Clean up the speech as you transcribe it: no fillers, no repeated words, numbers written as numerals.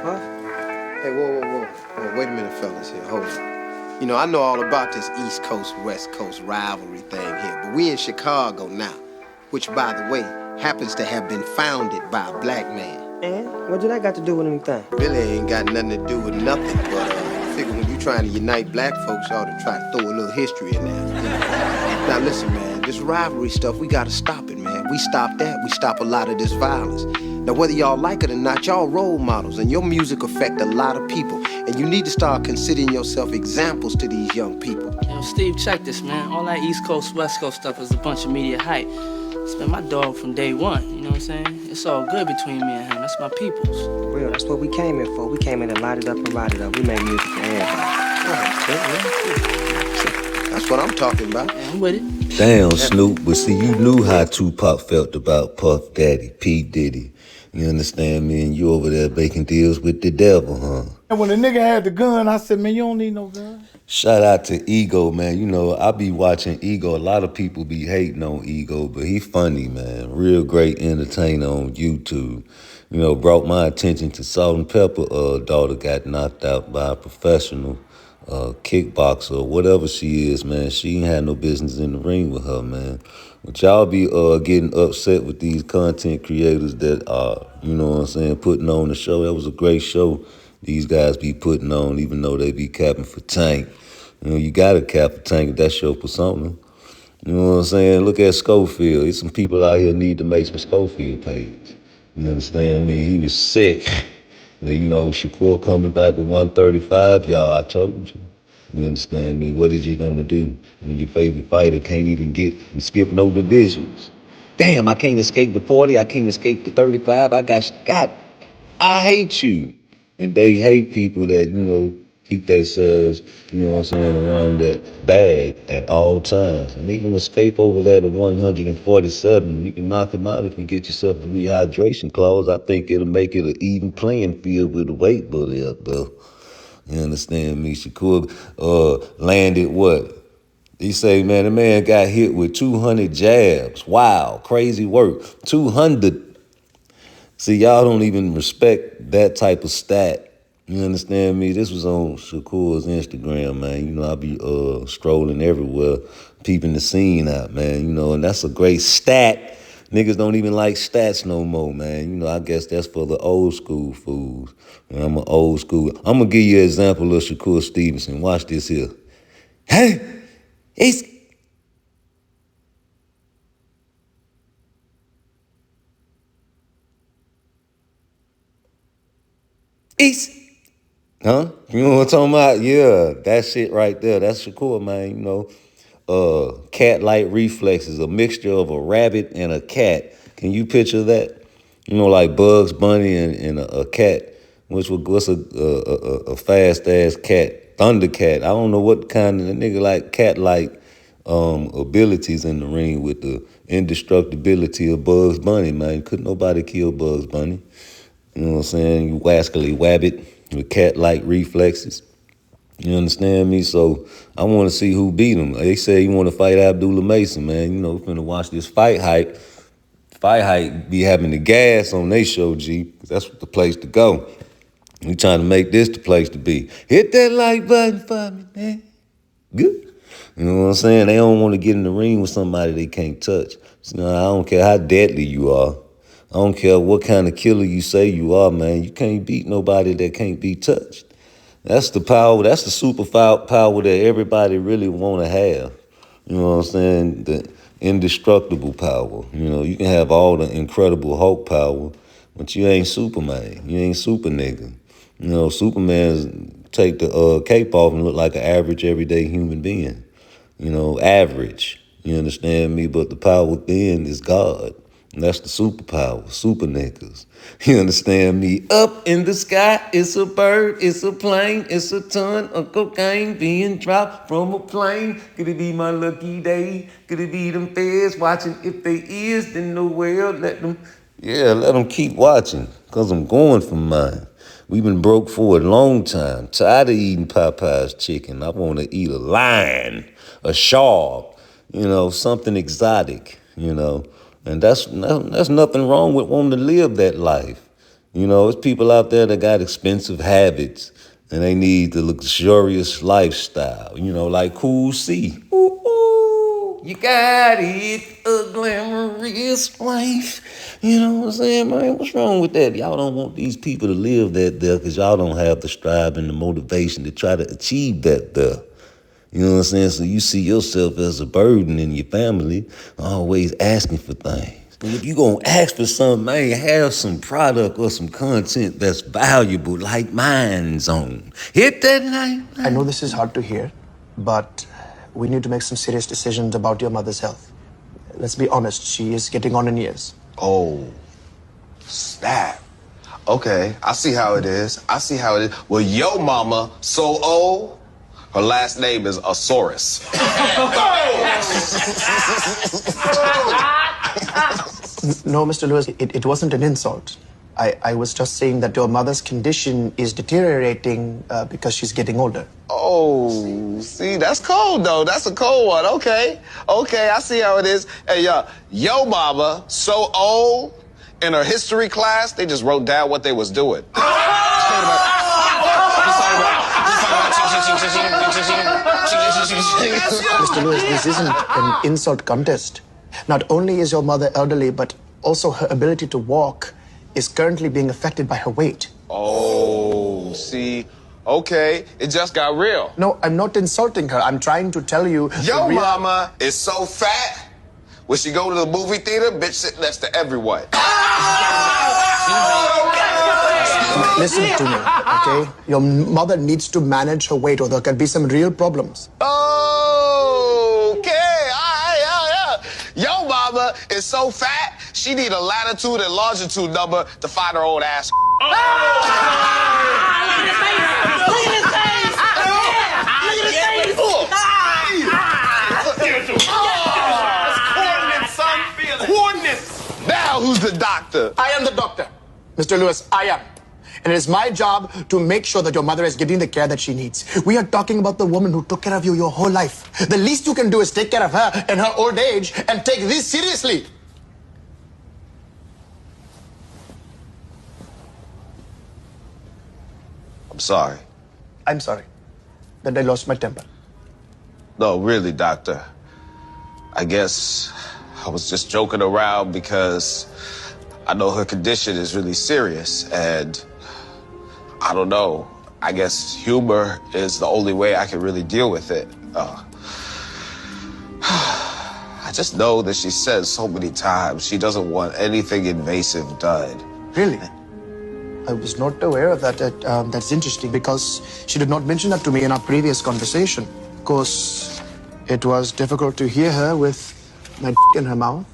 Huh? Hey, whoa. Wait a minute, fellas here. Hold on. You know, I know all about this East Coast, West Coast rivalry thing here, but we in Chicago now, which, by the way, happens to have been founded by a black man. And what did that got to do with anything? Really ain't got nothing to do with nothing, but I figure when you trying to unite black folks, you ought to try to throw a little history in there. Now listen, man, this rivalry stuff, we gotta stop it, man. We stop that, we stop a lot of this violence. Now, whether y'all like it or not, y'all role models, and your music affect a lot of people. And you need to start considering yourself examples to these young people. Yo, Steve, check this, man. All that East Coast, West Coast stuff is a bunch of media hype. It's been my dog from day one, you know what I'm saying? It's all good between me and him. That's my peoples. Real, that's what we came in for. We came in to light it up and ride it up. We make music for everybody. That's what I'm talking about. Yeah, I'm with it. Damn, Snoop, but see, you knew how Tupac felt about Puff Daddy, P. Diddy. You understand me? And you over there making deals with the devil, huh? And when the nigga had the gun, I said, man, you don't need no gun. Shout out to Ego, man. You know, I be watching Ego. A lot of people be hating on Ego, but he funny, man. Real great entertainer on YouTube. You know, brought my attention to Salt and Pepper. Daughter got knocked out by a professional kickboxer or whatever she is, man. She ain't had no business in the ring with her, man. But y'all be getting upset with these content creators that are, you know what I'm saying, putting on the show. That was a great show these guys be putting on, even though they be capping for Tank. You know, you gotta cap for Tank if that show for something. You know what I'm saying? Look at Schofield. There's some people out here need to make some Schofield pages. You understand me? He was sick. You know, Shakur coming back with 135, y'all, I told you. You understand me? What is you gonna do when your favorite fighter can't even get and skip no divisions? Damn, I can't escape the 40, I can't escape the 35, I got shot. I hate you. And they hate people that, you know, keep themselves, you know what I'm saying, around that bag at all times. And even escape over that at 147, you can knock him out if you get yourself a rehydration clause. I think it'll make it an even playing field with the weight bully up there. You understand me? Shakur landed what? He say, man, the man got hit with 200 jabs. Wow, crazy work. 200. See, y'all don't even respect that type of stat. You understand me? This was on Shakur's Instagram, man. You know, I be strolling everywhere, peeping the scene out, man. You know, and that's a great stat. Niggas don't even like stats no more, man. You know, I guess that's for the old school fools. And I'm an old school. I'm gonna give you an example of Shakur Stevenson. Watch this here. Hey, it's huh? You know what I'm talking about? Yeah, that shit right there. That's Shakur, man. You know, cat-like reflexes, a mixture of a rabbit and a cat. Can you picture that? You know, like Bugs Bunny and a cat. What's a fast-ass cat? Thundercat. I don't know what kind of nigga like cat-like abilities in the ring with the indestructibility of Bugs Bunny, man. Couldn't nobody kill Bugs Bunny. You know what I'm saying? You wascally wabbit with cat-like reflexes. You understand me? So I want to see who beat him. They say you want to fight Abdullah Mason, man. You know, finna watch this fight hype. Fight hype be having the gas on they show, G. That's the place to go. We trying to make this the place to be. Hit that like button for me, man. Good. You know what I'm saying? They don't want to get in the ring with somebody they can't touch. So, I don't care how deadly you are. I don't care what kind of killer you say you are, man. You can't beat nobody that can't be touched. That's the power. That's the super power that everybody really want to have. You know what I'm saying? The indestructible power. You know, you can have all the incredible Hulk power, but you ain't Superman. You ain't super nigga. You know, Superman take the cape off and look like an average everyday human being. You know, average. You understand me? But the power within is God. And that's the superpower, super niggas. You understand me? Up in the sky, it's a bird, it's a plane, it's a ton of cocaine being dropped from a plane. Could it be my lucky day? Could it be them feds watching? If they is, then the world let them keep watching, because I'm going for mine. We've been broke for a long time. Tired of eating Popeye's chicken. I want to eat a lion, a shark, you know, something exotic, you know. And that's nothing wrong with wanting to live that life. You know, it's people out there that got expensive habits and they need the luxurious lifestyle, you know, like Cool C. Ooh, ooh, you got it, a glamorous life. You know what I'm saying, man? What's wrong with that? Y'all don't want these people to live that there because y'all don't have the strive and the motivation to try to achieve that there. You know what I'm saying? So you see yourself as a burden in your family, always asking for things. But if you gonna ask for something, man, have some product or some content that's valuable, like Mind Zone. Hit that line. I know this is hard to hear, but we need to make some serious decisions about your mother's health. Let's be honest, she is getting on in years. Oh, snap. Okay, I see how it is. Well, yo mama so old, her last name is Asaurus. No, Mr. Lewis, it wasn't an insult. I was just saying that your mother's condition is deteriorating because she's getting older. Oh, see, that's cold, though. That's a cold one. Okay, I see how it is. Hey, yo mama, so old, in her history class, they just wrote down what they was doing. Mr. Lewis, this isn't an insult contest. Not only is your mother elderly, but also her ability to walk is currently being affected by her weight. Oh, see, okay, it just got real. No, I'm not insulting her. I'm trying to tell you... Yo mama is so fat, when she go to the movie theater, bitch sit next to everyone. Listen to me, okay? Your mother needs to manage her weight or there can be some real problems. Okay, yeah. Yo mama is so fat, she need a latitude and longitude number to find her own ass. Now who's the doctor? I am the doctor. Mr. Lewis, I am. And it is my job to make sure that your mother is getting the care that she needs. We are talking about the woman who took care of you your whole life. The least you can do is take care of her in her old age and take this seriously. I'm sorry. I'm sorry that I lost my temper. No, really, doctor. I guess I was just joking around because I know her condition is really serious and I don't know. I guess humor is the only way I can really deal with it. I just know that she says so many times she doesn't want anything invasive done. Really? I was not aware of that. That's interesting because she did not mention that to me in our previous conversation. Of course, it was difficult to hear her with my in her mouth.